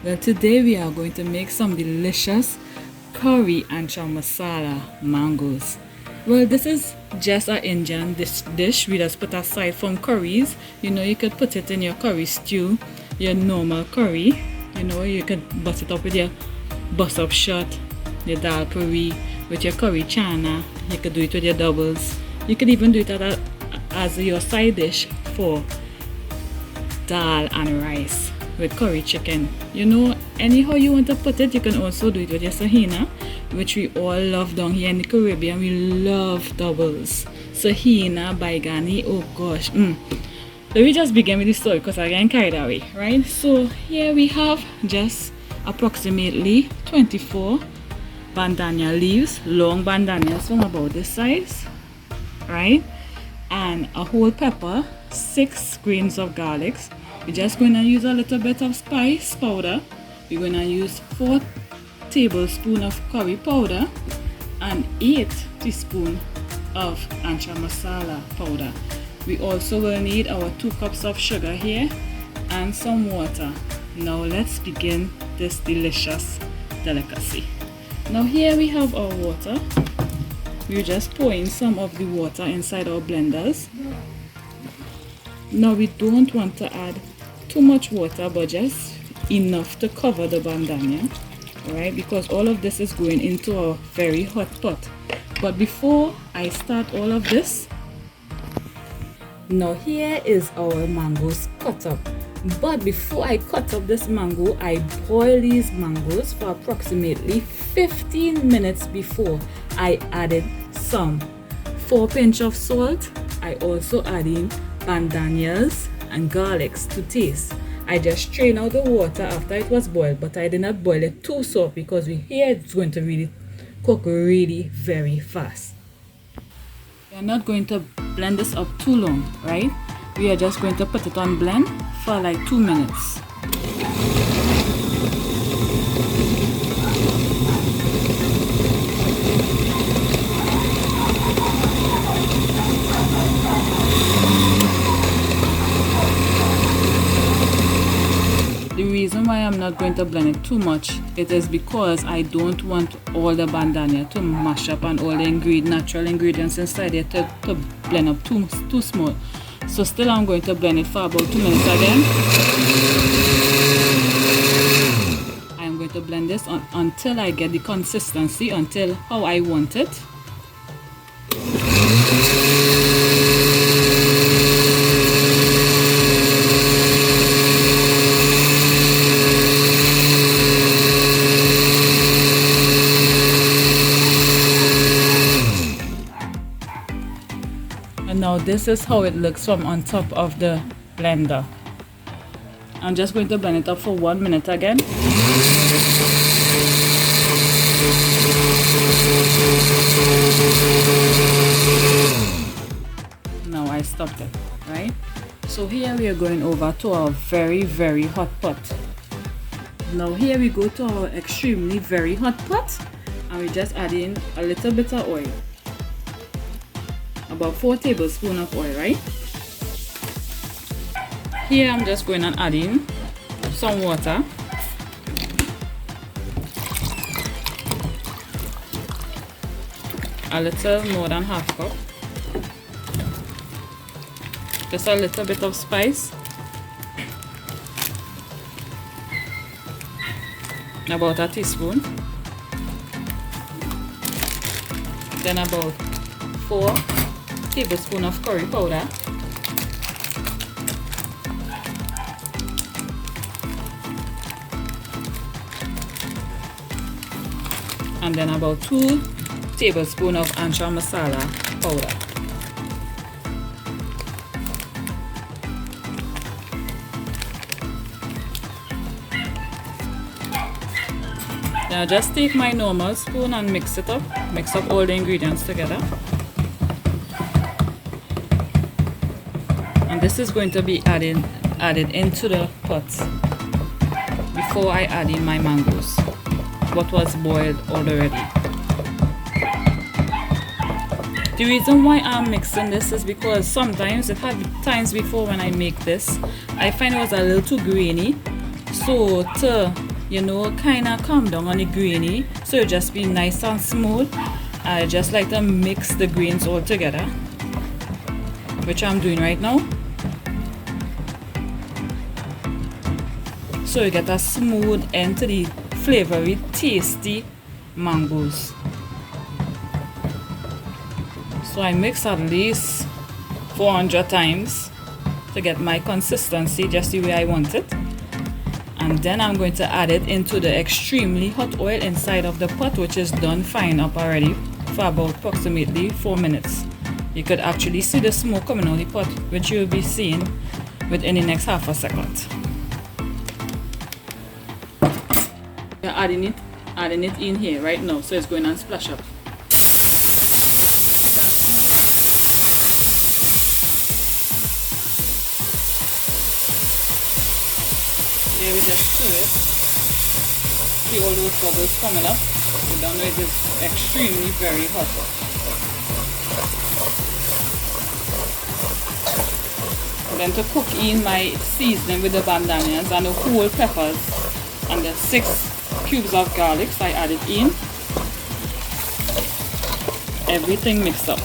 Well, today we are going to make some delicious curry anchar masala mangoes. Well, this is just an Indian dish we just put aside from curries. You know, you could put it in your curry stew, your normal curry. You know, you could bust it up with your bus up shot, your dal curry, with your curry chana. You could do it with your doubles. You could even do it as your side dish for dal and rice with curry chicken. You know, anyhow you want to put it. You can also do it with your sahina, which we all love down here in the Caribbean. We love doubles. Sahina, baigani, oh gosh. So we just begin with the story because I get carried away, right? So here we have just approximately 24 bandana leaves, long bandanas from about this size, right? And a whole pepper, 6 grains of garlic. We're just going to use a little bit of spice powder. We're going to use 4 tablespoons of curry powder and 8 teaspoons of anchar masala powder. We also will need our 2 cups of sugar here and some water. Now let's begin this delicious delicacy. Now here we have our water. We're just pouring some of the water inside our blenders. Now we don't want to add too much water, but just enough to cover the bandana, right? Because all of this is going into a very hot pot. But before I start all of this, now here is our mangoes cut up. But before I cut up this mango, I boil these mangoes for approximately 15 minutes before I added some 4 pinch of salt. I also add in bandanas and garlics to taste. I just strain out the water after it was boiled, but I did not boil it too soft because here it's going to really cook really very fast. We are not going to blend this up too long, right? We are just going to put it on blend for like 2 minutes. The reason why I'm not going to blend it too much, it is because I don't want all the bandana to mash up and all the natural ingredients inside it to blend up too small. So still I'm going to blend it for about 2 minutes again. I'm going to blend this until I get the consistency, until how I want it. And now this is how it looks from on top of the blender. I'm just going to blend it up for 1 minute again. Now I stopped it, right? So here we are going over to our very, very hot pot. Now here we go to our extremely very hot pot, and we just add in a little bit of oil. About 4 tablespoons of oil, right? Here I'm just going and add in some water. A little more than half cup. Just a little bit of spice. About a teaspoon. Then about 4 tablespoons of curry powder. And then about 2 tablespoons of anchar masala powder. Now just take my normal spoon and mix it up. Mix up all the ingredients together. And this is going to be added into the pot before I add in my mangoes, what was boiled already. The reason why I'm mixing this is because sometimes, it had times before when I make this, I find it was a little too grainy. So to you know, kind of come down on the grainy, so it just be nice and smooth. I just like to mix the grains all together, which I'm doing right now. So you get a smooth end to the flavory, tasty mangoes. So I mix at least 400 times to get my consistency just the way I want it. And then I'm going to add it into the extremely hot oil inside of the pot, which is done frying up already for about approximately 4 minutes. You could actually see the smoke coming out of the pot, which you'll be seeing within the next half a second. You're adding it in here right now, so it's going to splash up. Here we just stir it. See all those bubbles coming up. You don't know it is extremely very hot. Then to cook in my seasoning with the bandanians and the whole peppers and the 6 cubes of garlic, I added in. Everything mixed up.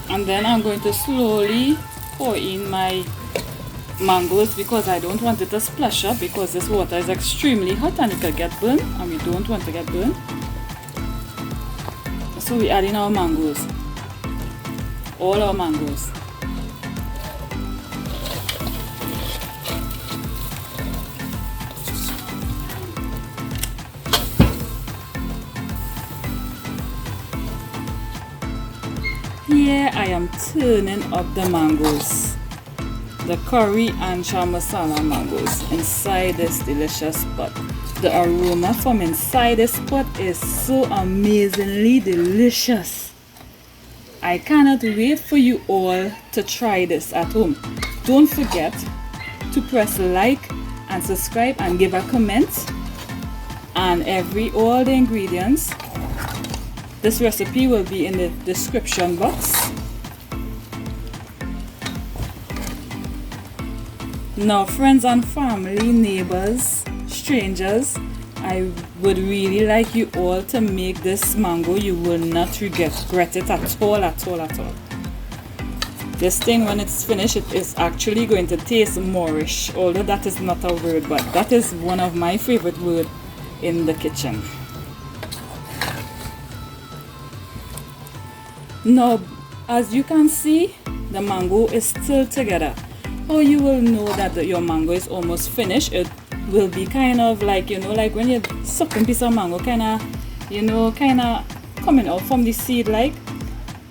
And then I'm going to slowly pour in my mangoes because I don't want it to splash up, because this water is extremely hot and it could get burned, and we don't want to get burned. So we add in our mangoes, all our mangoes. Here I am turning up the mangoes, the curry amchar masala mangoes inside this delicious pot. The aroma from inside this pot is so amazingly delicious. I cannot wait for you all to try this at home. Don't forget to press like and subscribe and give a comment, and all the ingredients. This recipe will be in the description box. Now, friends and family, neighbors, strangers, I would really like you all to make this mango. You will not regret it at all, at all, at all. This thing, when it's finished, it is actually going to taste Moorish, although that is not a word, but that is one of my favorite words in the kitchen. Now, as you can see, the mango is still together. How you will know that your mango is almost finished? It will be kind of like, you know, like when you suck a piece of mango, kind of coming out from the seed like.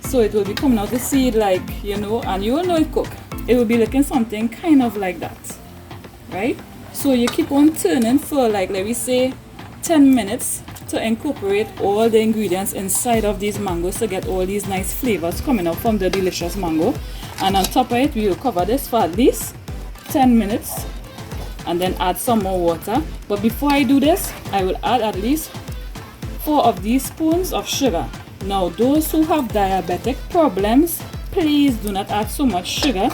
So it will be coming out the seed like, you know, and you will know it cooked. It will be looking something kind of like that, right? So you keep on turning for like, let me say, 10 minutes to incorporate all the ingredients inside of these mangoes to get all these nice flavors coming out from the delicious mango. And on top of it, we will cover this for at least 10 minutes and then add some more water. But before I do this, I will add at least 4 of these spoons of sugar. Now, those who have diabetic problems, please do not add so much sugar.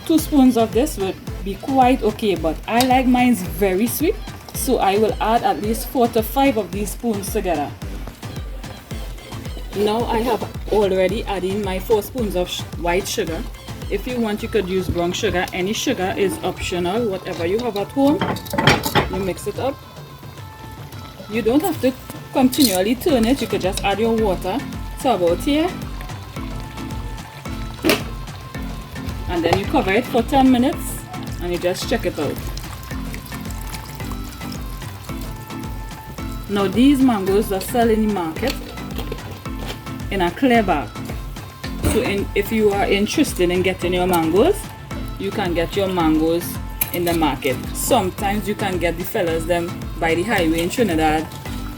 2 spoons of this will be quite okay, but I like mine very sweet, so I will add at least 4 to 5 of these spoons together. Now I have already added my 4 spoons of white sugar. If you want, you could use brown sugar. Any sugar is optional, whatever you have at home. You mix it up. You don't have to continually turn it, you could just add your water to about here. And then you cover it for 10 minutes and you just check it out. Now these mangoes are selling in the market in a clear bag. So if you are interested in getting your mangoes, you can get your mangoes in the market. Sometimes you can get the fellas them by the highway in Trinidad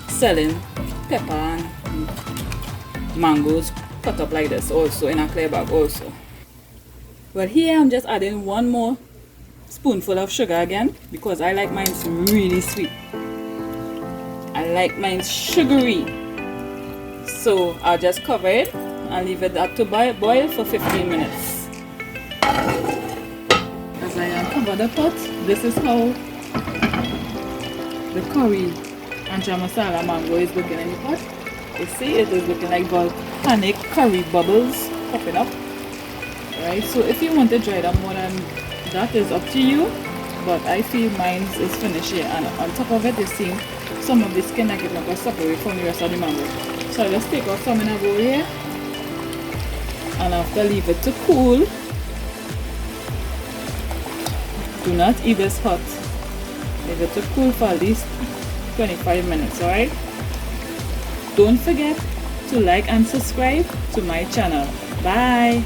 selling pepper and mangoes cut up like this also in a clear bag also. Well, here I'm just adding 1 more spoonful of sugar again because I like mine really sweet. I like mine sugary. So I'll just cover it and leave it up to boil for 15 minutes. As I uncover the pot, this is how the curry anchar masala mango is looking in the pot. You see, it is looking like volcanic curry bubbles popping up. Right, so if you want to dry them more than that, is up to you, but I feel mine is finished here, and on top of it you see some of the skin that is not going to separate from the rest of the mango. So I just take out some in a bowl here, and after leave it to cool. Do not eat this hot. Leave it to cool for at least 25 minutes, alright? Don't forget to like and subscribe to my channel. Bye!